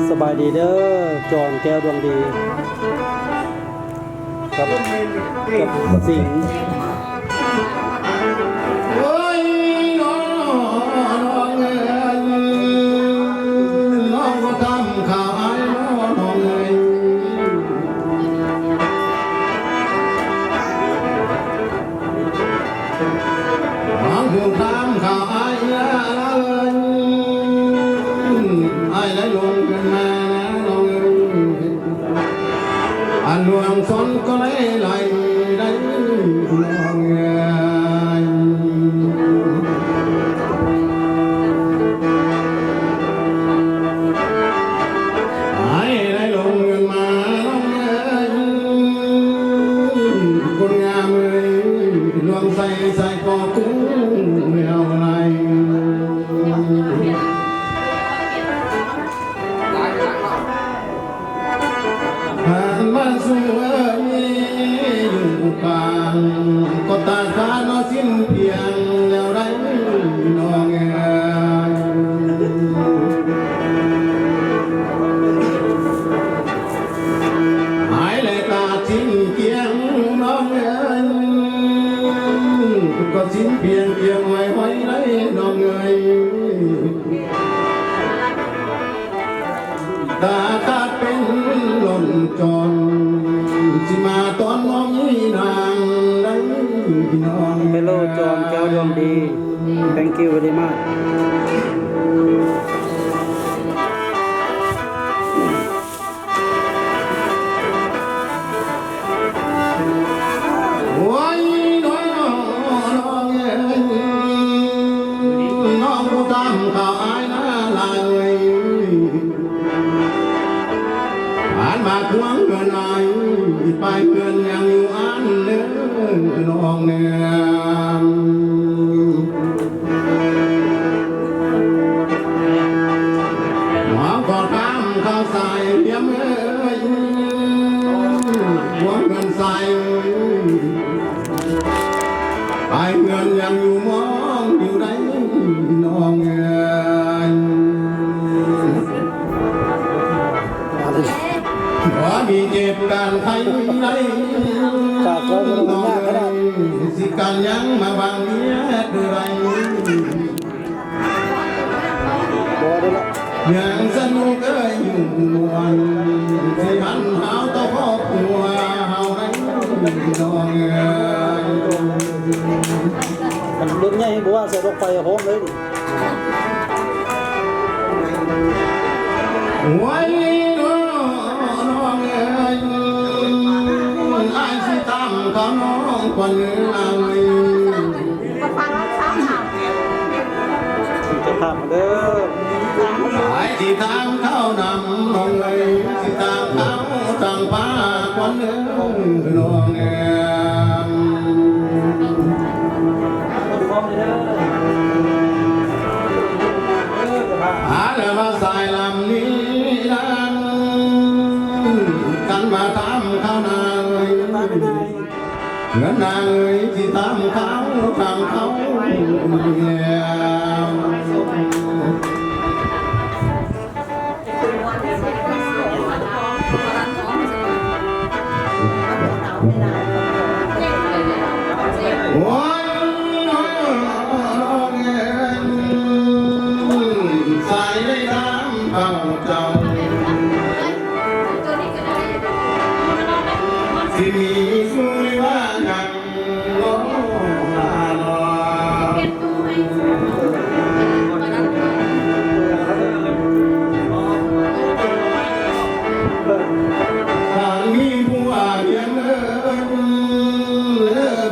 สบายดีเด้อจอนแก้วดวงดีกับสิงห์หลวงสนก็เลยไหลได้ลองให้ได้ลงเงินมาลองคนงามเลยลวงใส่ปอกุ้งไม่เอาอะไรก็ตาตาโนสิ้นเพียงแล้วไรน้องหายเลยตาสิ้นเพียงน้องก็สิ้นเพียงไว้ไรน้องตาตาเป็นหล่นจอนสิมาตอนมองนี่นางได้น้อง Hello จอนแก้วดวงดี Thank you very much ว้ายน้องน้องผู้ตามข่าวอายน่าลายผ่านมาทวงเงินอายไปเงินยังอยู่อันเนื้อน้องเนี่ยหวังก่อนตามข่าวใส่เยี่ยมหวงเงินใส่ไปเงินยังอยู่มองอยู่ไหนน้องว่ามีเจ็บการไทยไรน้องสิการยังมาบางเนี้ยคือไรยังสนุกอยู่วันที่มันหาวต่อครอบครัวเฮาไรน้องมันรุ่นใหญ่บัวใส่รถไฟโฮมเลยไว้น้องไอ้สิตามเขาน้องกว่านี้เลยก็ฟังแล้วซ้ำหาจะทำเด้อไอ้สิตามเขานำน้องเลยสิตามเขาต่างป้ากว่านี้น้องหาแล้วมาใส่ลำนี้นั้นกันมาตามเขานาเลยเงินนางเลยที่ตามเขาแล้วโอ้ยใส่ได้ตามเขาเจ้าที่มีสุริว่านังโลลาลอทางมีผู้อาเรียน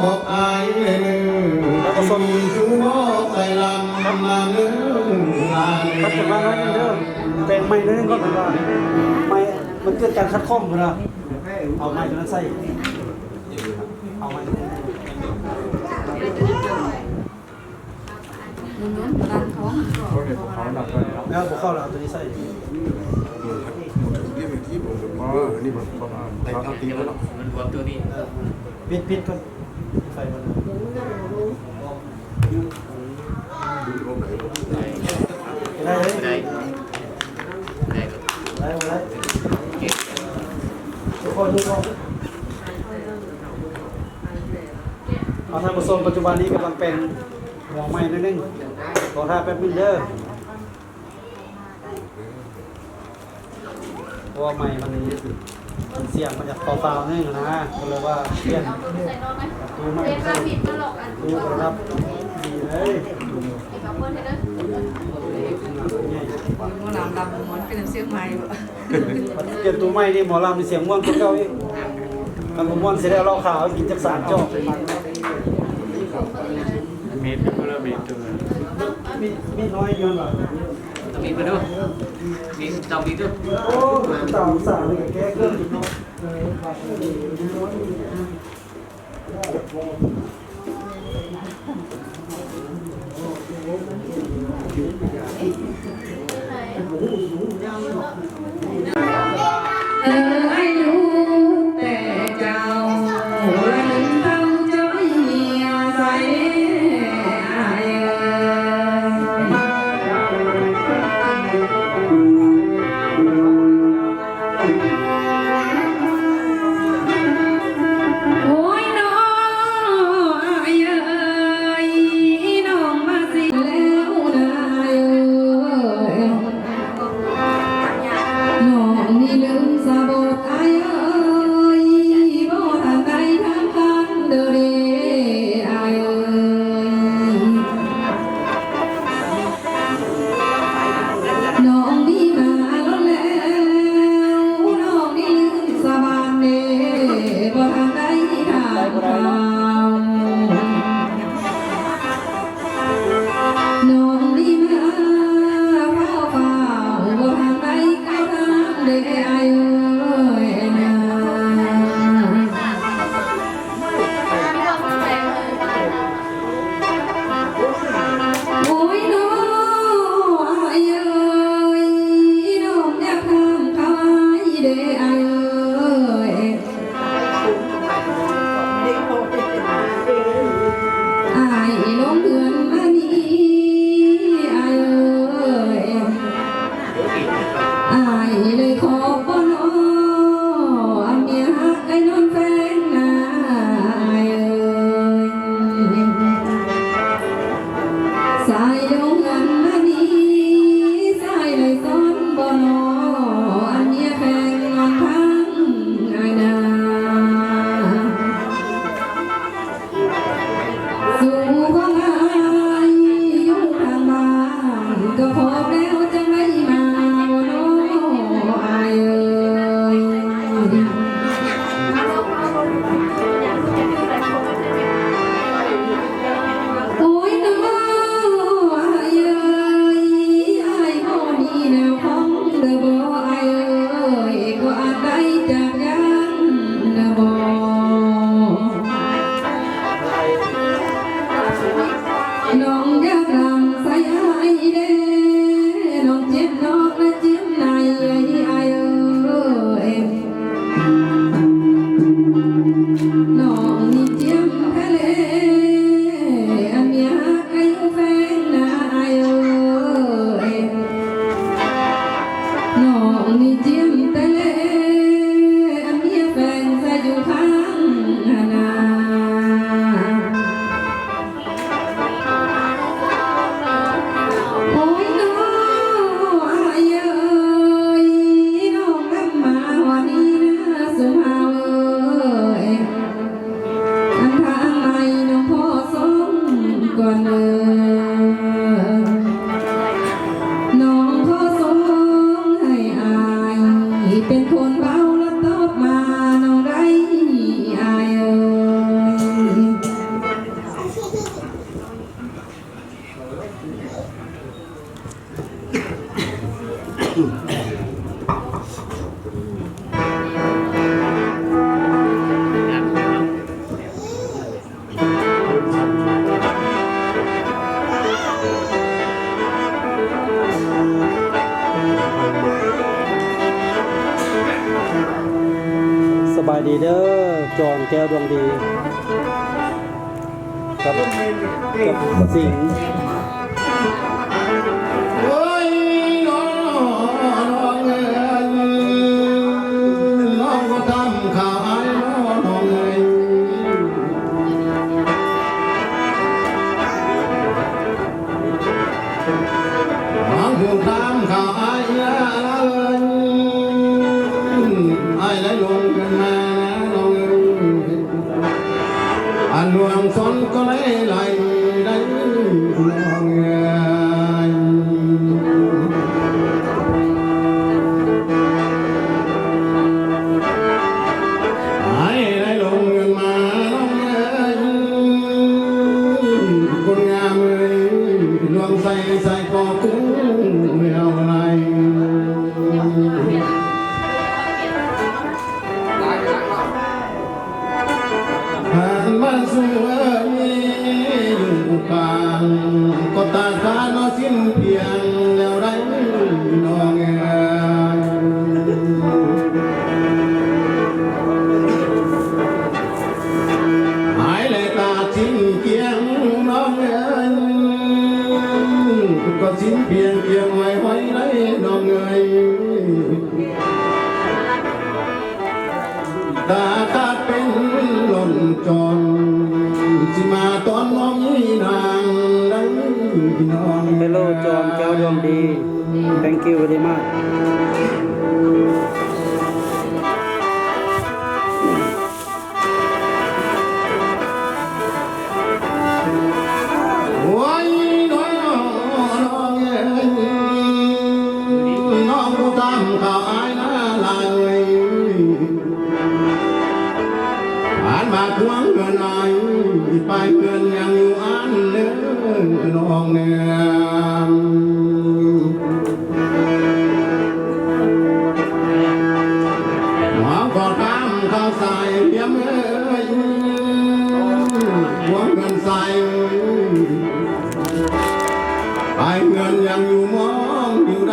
บอกอายมีชูบอกใส่ลำมาเนื้อลาคัดจากร้านนั้นเด้อแต่งใหม่นึงก็เป็นว่าไม่มันเกิดการคัดข้อมนะเอาไม้ตัวนั้นใส่เอาไม้ นู้นร้านท้อง เขาเห็นเขาหนักเลยครับ แล้วบอกเข้าแล้วตัวนี้ใส่ อ๋อนี่มันประมาณเขาตีแล้ว มันรวมตัวนี้ ปิดก็ใส่มัน ได้ ได้เลย ได้ได้ก็ ได้ เก็บ ทุกคนเอาทางผสมปัจจุบันนี้กำลังเป็นหัวใหม่นิดนึงรอท่าแป๊บนึงเด้อเพราะว่าใหม่มันเสียงมันจะเปล่าๆนึงนะก็เลยว่าเปลี่ยนดูใหม่ เป็นการผิดตลกอัน ดูครับดีเลย ไอ้กับเพื่อนเด้อ หมอลำลำม้วนเป็นเสียงไม้บ่ เปลี่ยนตัวใหม่นี่หมอลำมีเสียงม่วนคนเก่าอีกมันม่วนเสร็จแล้วเราข่าวกินจาก3จอก เมตรก็เริ่มเมตรตัว มีน้อยเดียวหน่อย ต้องมีไปด้วยมีต้องมีด้วย โอ้ตามสาวเลยแกเกินอีกเนาะ อายุแต่เจ้าละนึงเต้าจ้อยเมียใส่อายโอ้ยน้องอายน้องมาสิแล้วนายน้องนี่ลืมสะบดอายบ่ทันได้ทำกันเด้อเด้อายน้องนี่มาแล้วน้องนี่ลืมสะบานเด้บ่ทันได้ทำกันน้องนี่มาเฝ้าบ่ทันได้ก้าวทางเด้ออายนะ โอ้ยน้องอายน้องอยากทำเขาให้เด้อายอายลงเดือนมานี้อายเลยขอบ่น้ออันเมียฮักไอ้นอนแฟนนาอายสายลงเงินมานี้สายเลยซ้อนบ่นออันเนี้ยแพงนอนทั้งอายนาสู่ของอายอยู่ทางบ้านก็พอแล้วจะไม่มาบ่นออายโอ้ยน้องอายอายบ่มีแนวของเด้อบ่อายก็อาจได้จากยังเด้อบ่น้องอยากรังใส่อายเด้น้องเจ็บนอกและเจ็บในอายน้องนี่เจ็บทะเลอันเมียฮักอายุแฟนนาอายน้องนี่เจ็บทะเลอันเมียแฟนใส่อยู่ข้างนา โอ้ยน้องอายน้องนำมาวันนี้นะสุภาอันทางใหม่น้องพ่อส่งก่อนน้องพ่อส่งให้อายเป็นคนเบาแล้วตอบมาน้องได้อาย ดีเด้อจอนแก้วดวงดีกับสิงห์ โอ้ยน้องเอ้ยน้องก็ทำข่าวไอ้น้องเอ้ยน้องก็ทำข่าวไอ้เอ้ยไอ้ไหลลงกันมาน้องเอ้ยอันหลวงสนก็ไหลได้น้องเอ้ย ไอ้ได้ลงเงินมาน้องเอ้ยคนงามเอ้ยลวงใส่คอกุ้งไม่เอาอะไรผ่านมาสู่เอ้ยอยู่กลางก็ตาดฟ้าน้อสิ้นเพียงแล้วได้น้องเอ้ย หายเลยตาทิ้งเกียงน้องเอ๋ยก็สิ้นเพียงเกียงไว้เลยน้องเอ๋ยตาตาเป็นหล่นจอนสิมาตอนน้องนี่นางได้น้อง เฮลโลจอนแก้วดวงดี thank you very much โอ้ยน้อยน้องเอ๋ยน้องผู้ทำข่าวอายน่าลายผ่านมาทวงเงินอายไปเงินยังอยู่อันเนื้อน้องเนื้อหวังก็ทำข้าวใส่เยี่ยมเอ้ยหวังเงินใส่ไปเงินยังอยู่มองอยู่ไหน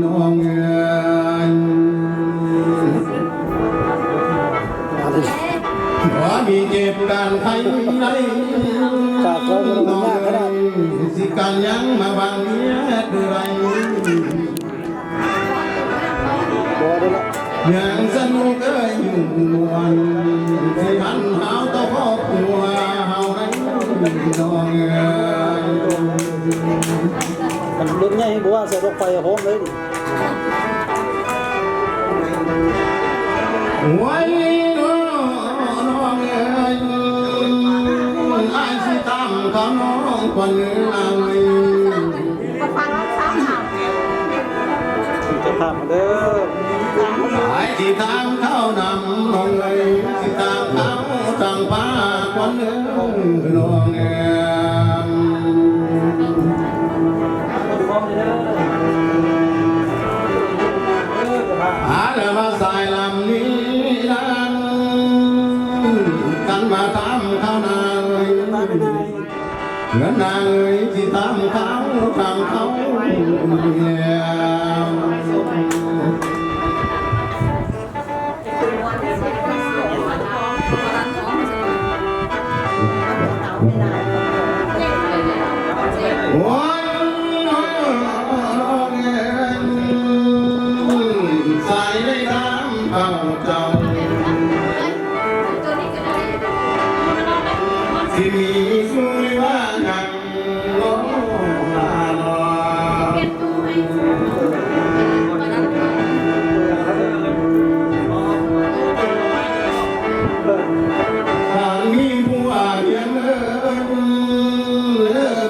น้องเอ๋ยว่ามีเจ็บการไทยไหนน้องเอ๋ยสิการยังมาบางเนี้ยคือไร บัวได้ละ ยังสนุกเอ้ยอยู่มวนที่หันหาวต่อครอบครัวเฮาได้น้องเอ๋ย มันรุ่นใหญ่บัวใส่รถไฟโฮมเลยดิ ไว้น้องเอ๋ยไอ้สิตามเขาน้องกว่าเนื้อเลย ก็ฟังแล้วซ้ำหา จะพามาเด้อ ไอ้สิตามเขานำน้องเอ๋ยสิตามเขาทางฟ้ากว่าเนื้อน้องเอ๋ย พร้อมเลยเด้อจะพา หาแล้วมาสายลำนี้นั้นกันมาทำข้าวนาเอ้ย มาไม่ได้ เงินนางเอ้ยที่ทำเขาแล้ว วันที่สุดวันท้องวันท้องไม่ได้เจ็บเลยเจ็บ โอ้ยน้องเอ้ยใส่ได้น้ำข้าวเจ้า ตัวนี้ก็ได้ ที่มีสุริว่านังโลลาลอ เปลี่ยนตู้ให้มาดัน ทางมีผู้อาเรียน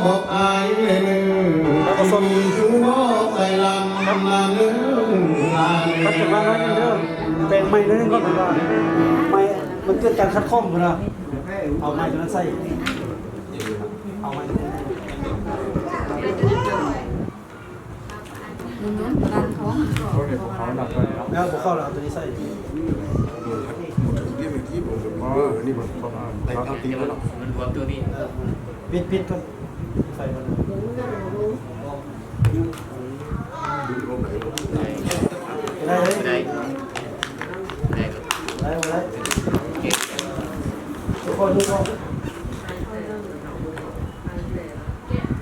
บอกอายเลยมีชูบอกใส่ลำมาเนื้อลา คัด เล จะมาแล้วเด้อแต่งใหม่นิดนึงก็เป็นว่าไม่มันเกิดการคัดข้อมนะเอาไม้ตัวนั้นใส่เอาไม้ นุ่นๆดันท้อง เขาเห็นของเขาหนักเลยครับ แล้วพอเข้าแล้วตัวนี้ใส่ นี่มันประมาณเอาตีแล้วเนาะ มันรวมตัวนี้ ปิดก็ใส่มัน ดูตรงไหน ได้เลย ได้ได้ ได้เลย คนที่เขา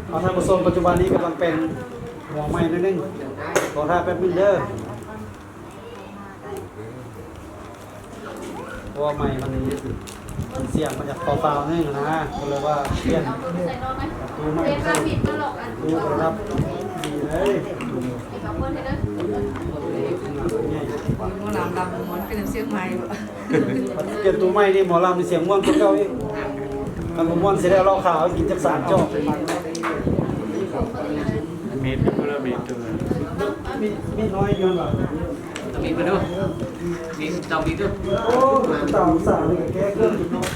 เอาทางผสมปัจจุบันนี้กำลังเป็นหัวใหม่นิดนึงขอท่าแป๊บนึงเด้อเพราะว่าใหม่มันเสียงมันจะเปล่าๆนึงนะก็เลยว่าเปลี่ยนดูใหม่ เป็นการผิดตลกอัน ดูครับดีเลย กับคนเลยนะ หมอลำลำม้วนเป็นเสียงไม้บ่ เปลี่ยนตัวใหม่นี่หมอลำมีเสียงม่วนคนเก่าอีกมันม่วนเสร็จแล้วเราข่าวกินจาก3จอก เมตรก็ละเมตรตัว มีน้อยเดียวหรอ จะมีมาดูมีเจ้ามีด้วย โอ้ตามสาวนี่แกเกินอีกเนาะ